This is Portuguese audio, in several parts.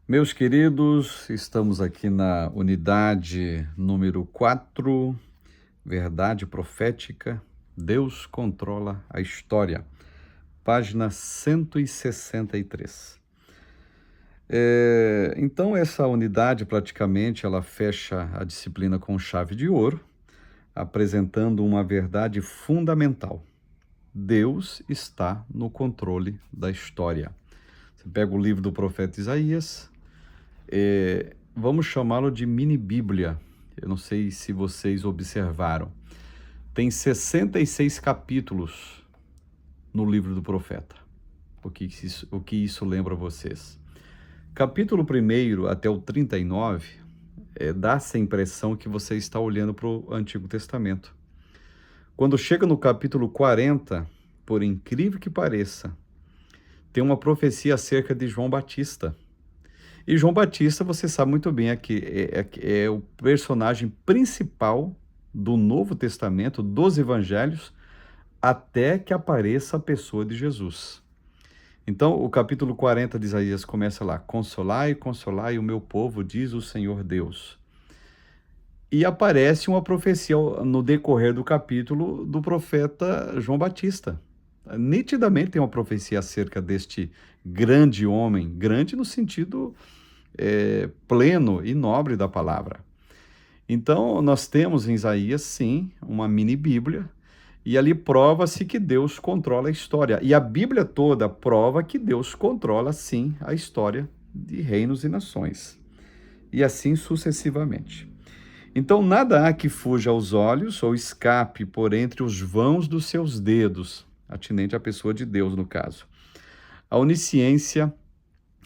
Meus queridos, estamos aqui na unidade número 4, Verdade Profética, Deus controla a história, página 163. Então, essa unidade praticamente ela fecha a disciplina com chave de ouro, apresentando uma verdade fundamental. Deus está no controle da história. Você pega o livro do profeta Isaías, vamos chamá-lo de mini-bíblia. Eu não sei se vocês observaram. Tem 66 capítulos no livro do profeta. O que isso lembra a vocês? Capítulo 1 até o 39, dá-se a impressão que você está olhando para o Antigo Testamento. Quando chega no capítulo 40, por incrível que pareça, tem uma profecia acerca de João Batista. E João Batista, você sabe muito bem, é o personagem principal do Novo Testamento, dos Evangelhos, até que apareça a pessoa de Jesus. Então, o capítulo 40 de Isaías começa lá: Consolai, consolai o meu povo, diz o Senhor Deus. E aparece uma profecia no decorrer do capítulo do profeta João Batista. Nitidamente tem uma profecia acerca deste grande homem, grande no sentido pleno e nobre da palavra. Então, nós temos em Isaías, sim, uma mini-bíblia, e ali prova-se que Deus controla a história. E a Bíblia toda prova que Deus controla, sim, a história de reinos e nações. E assim sucessivamente. Então, nada há que fuja aos olhos ou escape por entre os vãos dos seus dedos, atinente à pessoa de Deus, no caso. A onisciência,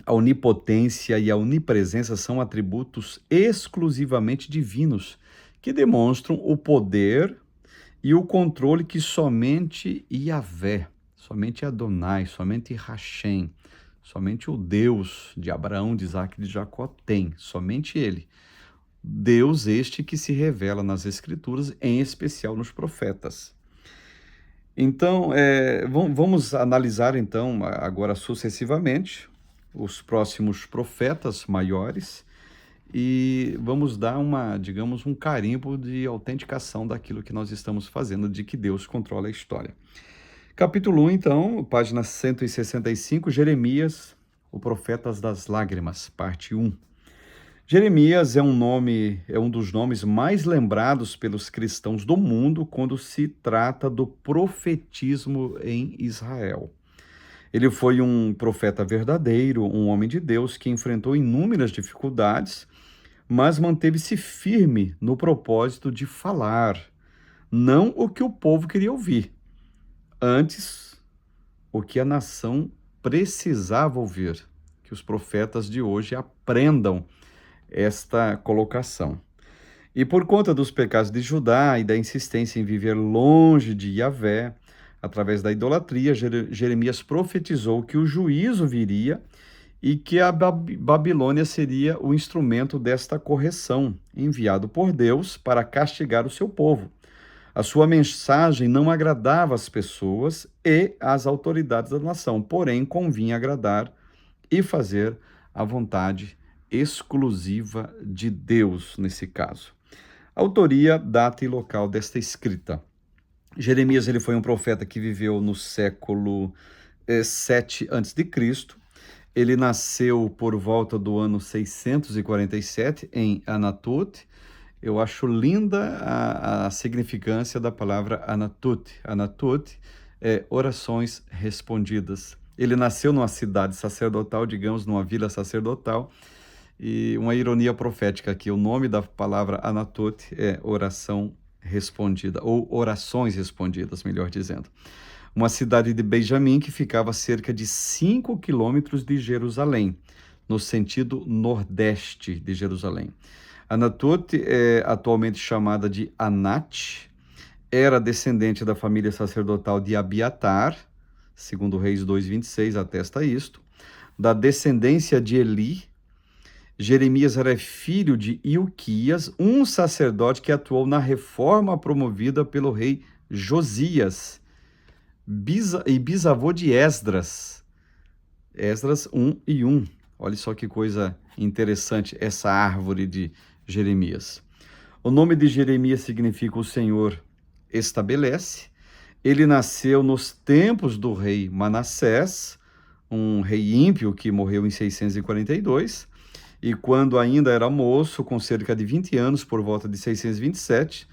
a onipotência e a onipresença são atributos exclusivamente divinos, que demonstram o poder e o controle que somente Yahvé, somente Adonai, somente Hashem, somente o Deus de Abraão, de Isaac e de Jacó tem, somente ele. Deus este que se revela nas Escrituras, em especial nos profetas. Então, vamos analisar então agora sucessivamente os próximos profetas maiores e vamos dar digamos, um carimbo de autenticação daquilo que nós estamos fazendo, de que Deus controla a história. Capítulo 1, então, página 165, Jeremias, o profeta das lágrimas, parte 1. Jeremias é um dos nomes mais lembrados pelos cristãos do mundo quando se trata do profetismo em Israel. Ele foi um profeta verdadeiro, um homem de Deus que enfrentou inúmeras dificuldades, mas manteve-se firme no propósito de falar, não o que o povo queria ouvir, antes o que a nação precisava ouvir. Que os profetas de hoje aprendam esta colocação. E por conta dos pecados de Judá e da insistência em viver longe de Yahvé, através da idolatria, Jeremias profetizou que o juízo viria e que a Babilônia seria o instrumento desta correção, enviado por Deus para castigar o seu povo. A sua mensagem não agradava as pessoas e as autoridades da nação, porém convinha agradar e fazer a vontade exclusiva de Deus, nesse caso. Autoria, data e local desta escrita. Jeremias ele foi um profeta que viveu no século 7 a.C. Ele nasceu por volta do ano 647 em Anatut. Eu acho linda a significância da palavra Anatut. Anatut é orações respondidas. Ele nasceu numa cidade sacerdotal, digamos, numa vila sacerdotal. E uma ironia profética aqui, o nome da palavra Anatut é oração respondida, ou orações respondidas, melhor dizendo. Uma cidade de Benjamim que ficava a cerca de 5 quilômetros de Jerusalém, no sentido nordeste de Jerusalém. Anatut é atualmente chamada de Anat, era descendente da família sacerdotal de Abiatar, segundo Reis 2:26 atesta isto, da descendência de Eli. Jeremias era filho de Ilquias, um sacerdote que atuou na reforma promovida pelo rei Josias, e bisavô de Esdras. Esdras 1:1. Olha só que coisa interessante essa árvore de Jeremias. O nome de Jeremias significa o Senhor estabelece. Ele nasceu nos tempos do rei Manassés, um rei ímpio que morreu em 642, e quando ainda era moço, com cerca de 20 anos, por volta de 627,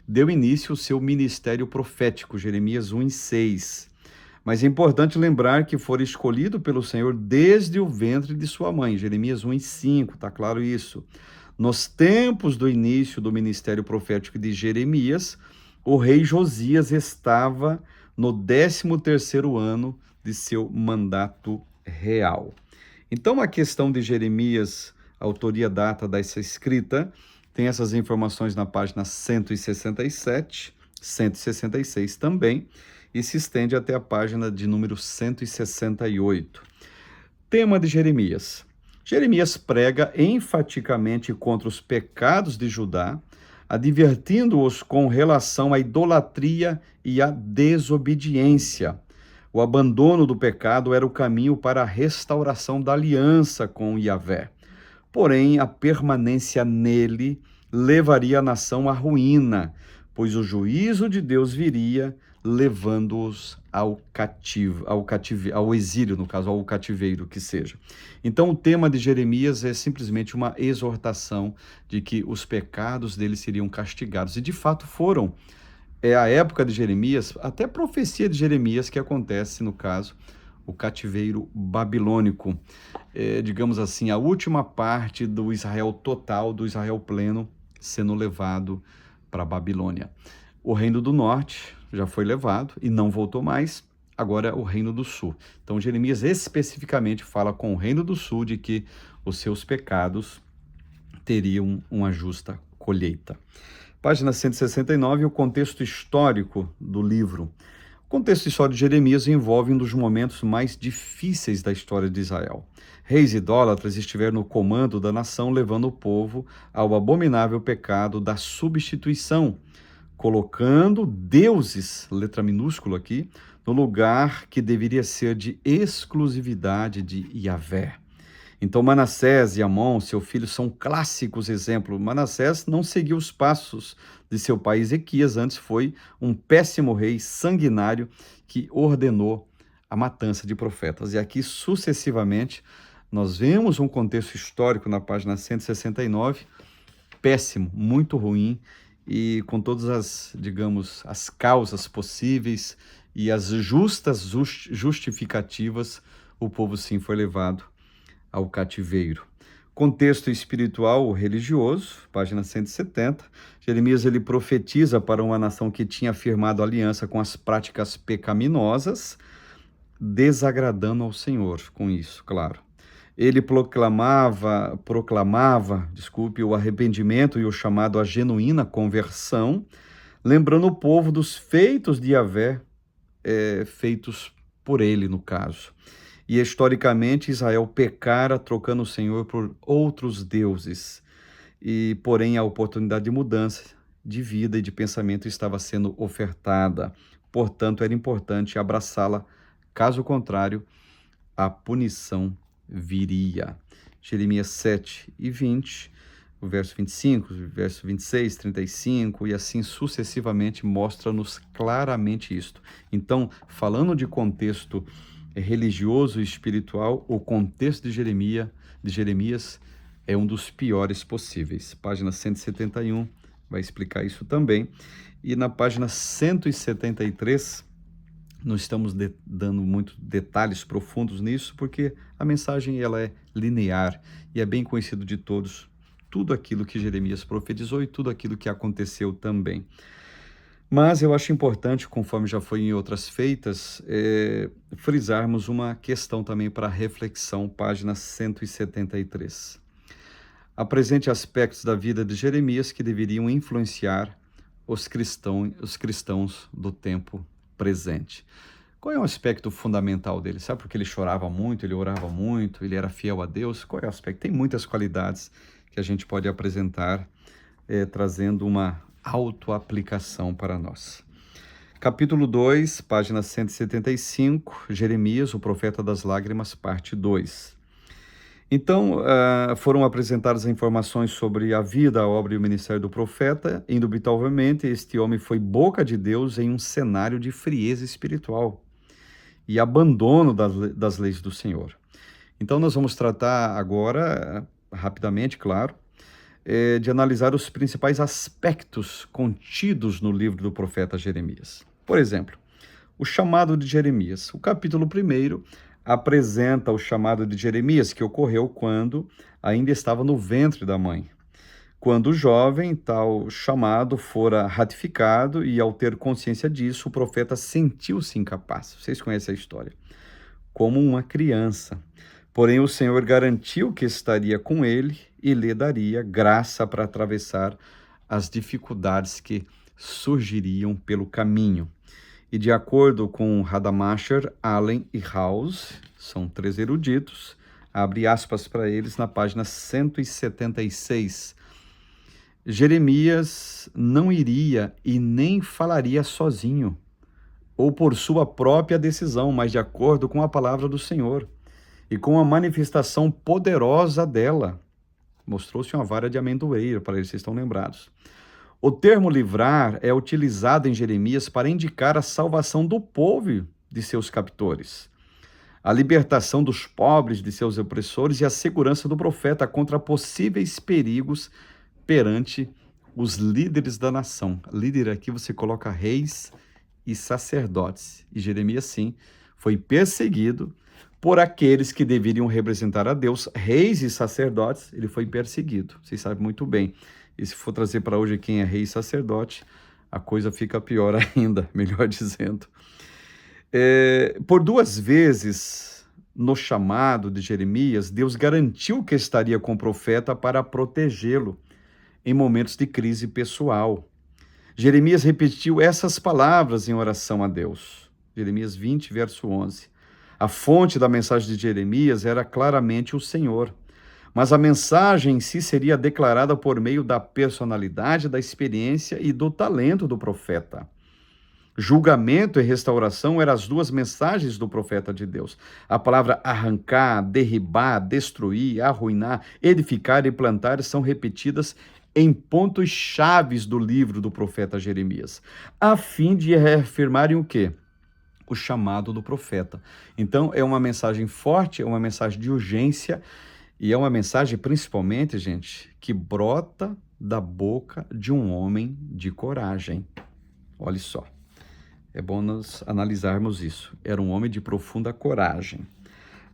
deu início ao seu ministério profético, Jeremias 1:6. Mas é importante lembrar que foi escolhido pelo Senhor desde o ventre de sua mãe, Jeremias 1:5, está claro isso. Nos tempos do início do ministério profético de Jeremias, o rei Josias estava no 13º ano de seu mandato real. Então, a questão de Jeremias, a autoria, data dessa escrita, tem essas informações na página 167, 166 também, e se estende até a página de número 168. Tema de Jeremias. Jeremias prega enfaticamente contra os pecados de Judá, advertindo-os com relação à idolatria e à desobediência. O abandono do pecado era o caminho para a restauração da aliança com Yahvé. Porém, a permanência nele levaria a nação à ruína, pois o juízo de Deus viria, levando-os ao exílio, no caso, ao cativeiro que seja. Então, o tema de Jeremias é simplesmente uma exortação de que os pecados dele seriam castigados, e de fato foram. É a época de Jeremias, até a profecia de Jeremias que acontece, no caso, o cativeiro babilônico. Digamos assim, a última parte do Israel total, do Israel pleno, sendo levado para a Babilônia. O reino do norte já foi levado e não voltou mais, agora é o reino do sul. Então, Jeremias especificamente fala com o reino do sul de que os seus pecados teriam uma justa colheita. Página 169, o contexto histórico do livro. O contexto histórico de Jeremias envolve um dos momentos mais difíceis da história de Israel. Reis idólatras estiveram no comando da nação, levando o povo ao abominável pecado da substituição, colocando deuses, letra minúscula aqui, no lugar que deveria ser de exclusividade de Yahvé. Então, Manassés e Amon, seu filho, são clássicos exemplos. Manassés não seguiu os passos de seu pai Ezequias, antes foi um péssimo rei sanguinário que ordenou a matança de profetas. E aqui, sucessivamente, nós vemos um contexto histórico na página 169, péssimo, muito ruim, e com todas as, digamos, as causas possíveis e as justas justificativas, o povo sim foi levado ao cativeiro. Contexto espiritual religioso, página 170. Jeremias ele profetiza para uma nação que tinha firmado aliança com as práticas pecaminosas, desagradando ao Senhor com isso, claro. Ele proclamava, o arrependimento e o chamado à genuína conversão, lembrando o povo dos feitos de Yahvé, feitos por ele, no caso. E historicamente Israel pecara trocando o Senhor por outros deuses. E porém a oportunidade de mudança de vida e de pensamento estava sendo ofertada. Portanto, era importante abraçá-la. Caso contrário, a punição viria. Jeremias 7:20, o verso 25, o verso 26, 35 e assim sucessivamente mostra-nos claramente isto. Então, falando de contexto religioso e espiritual, o contexto de Jeremias é um dos piores possíveis. Página 171 vai explicar isso também. E na página 173, não estamos dando muitos detalhes profundos nisso, porque a mensagem ela é linear e é bem conhecido de todos, tudo aquilo que Jeremias profetizou e tudo aquilo que aconteceu também. Mas eu acho importante, conforme já foi em outras feitas, frisarmos uma questão também para reflexão, página 173. Apresente aspectos da vida de Jeremias que deveriam influenciar os cristãos do tempo presente. Qual é o aspecto fundamental dele? Sabe porque ele chorava muito, ele orava muito, ele era fiel a Deus? Qual é o aspecto? Tem muitas qualidades que a gente pode apresentar, trazendo uma autoaplicação para nós. Capítulo 2, página 175, Jeremias, o profeta das lágrimas, parte 2. Então, foram apresentadas informações sobre a vida, a obra e o ministério do profeta. Indubitavelmente, este homem foi boca de Deus em um cenário de frieza espiritual e abandono das leis do Senhor. Então, nós vamos tratar agora, rapidamente, claro, de analisar os principais aspectos contidos no livro do profeta Jeremias. Por exemplo, o chamado de Jeremias. O capítulo 1 apresenta o chamado de Jeremias, que ocorreu quando ainda estava no ventre da mãe. Quando jovem, tal chamado fora ratificado e, ao ter consciência disso, o profeta sentiu-se incapaz. Vocês conhecem a história. Como uma criança. Porém, o Senhor garantiu que estaria com ele e lhe daria graça para atravessar as dificuldades que surgiriam pelo caminho. E de acordo com Rademacher, Allen e House, são 3 eruditos, abre aspas para eles na página 176. Jeremias não iria e nem falaria sozinho, ou por sua própria decisão, mas de acordo com a palavra do Senhor e com a manifestação poderosa dela. Mostrou-se uma vara de amendoeira, para eles, vocês estão lembrados. O termo livrar é utilizado em Jeremias para indicar a salvação do povo de seus captores, a libertação dos pobres de seus opressores e a segurança do profeta contra possíveis perigos perante os líderes da nação. Líder aqui você coloca reis e sacerdotes. E Jeremias, sim, foi perseguido por aqueles que deveriam representar a Deus, reis e sacerdotes. Ele foi perseguido, vocês sabem muito bem. E se for trazer para hoje quem é rei e sacerdote, a coisa fica pior ainda, melhor dizendo. Por 2 vezes, no chamado de Jeremias, Deus garantiu que estaria com o profeta para protegê-lo em momentos de crise pessoal. Jeremias repetiu essas palavras em oração a Deus. Jeremias 20, verso 11. A fonte da mensagem de Jeremias era claramente o Senhor. Mas a mensagem em si seria declarada por meio da personalidade, da experiência e do talento do profeta. Julgamento e restauração eram as 2 mensagens do profeta de Deus. A palavra arrancar, derribar, destruir, arruinar, edificar e plantar são repetidas em pontos chaves do livro do profeta Jeremias, a fim de reafirmarem o quê? O chamado do profeta. Então, é uma mensagem forte, é uma mensagem de urgência, e é uma mensagem, principalmente, gente, que brota da boca de um homem de coragem. Olha só, é bom nós analisarmos isso. Era um homem de profunda coragem.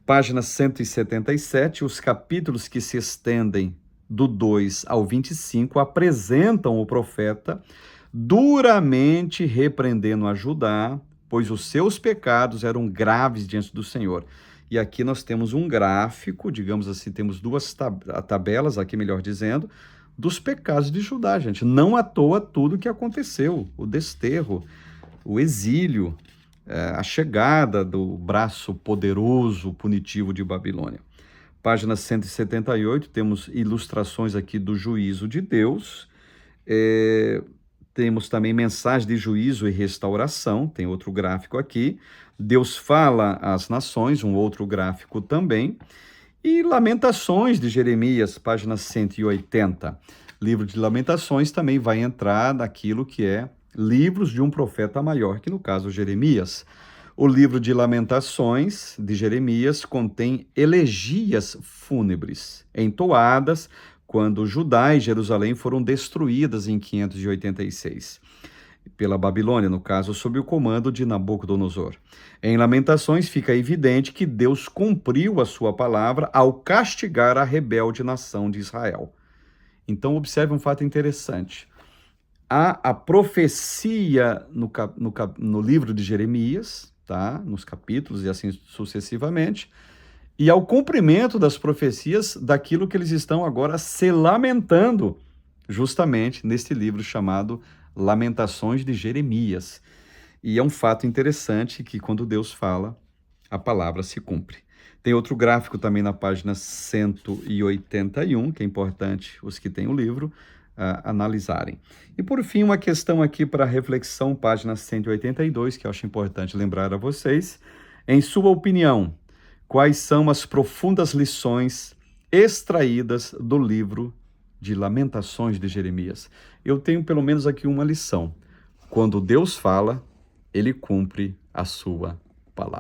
Página 177, os capítulos que se estendem do 2 ao 25 apresentam o profeta duramente repreendendo a Judá, pois os seus pecados eram graves diante do Senhor. E aqui nós temos um gráfico, digamos assim, temos 2 tabelas, aqui melhor dizendo, dos pecados de Judá, gente. Não à toa tudo que aconteceu, o desterro, o exílio, a chegada do braço poderoso, punitivo de Babilônia. Página 178, temos ilustrações aqui do juízo de Deus, temos também mensagem de juízo e restauração, tem outro gráfico aqui. Deus fala às nações, um outro gráfico também. E Lamentações de Jeremias, página 180. Livro de Lamentações também vai entrar naquilo que é livros de um profeta maior, que no caso Jeremias. O livro de Lamentações de Jeremias contém elegias fúnebres, entoadas quando Judá e Jerusalém foram destruídas em 586, pela Babilônia, no caso, sob o comando de Nabucodonosor. Em Lamentações fica evidente que Deus cumpriu a sua palavra ao castigar a rebelde nação de Israel. Então, observe um fato interessante. Há a profecia no livro de Jeremias, tá? Nos capítulos e assim sucessivamente, e ao cumprimento das profecias daquilo que eles estão agora se lamentando, justamente neste livro chamado Lamentações de Jeremias. E é um fato interessante que quando Deus fala, a palavra se cumpre. Tem outro gráfico também na página 181, que é importante os que têm o livro analisarem. E por fim, uma questão aqui para reflexão, página 182, que eu acho importante lembrar a vocês. Em sua opinião, quais são as profundas lições extraídas do livro de Lamentações de Jeremias. Eu tenho pelo menos aqui uma lição. Quando Deus fala, ele cumpre a sua palavra.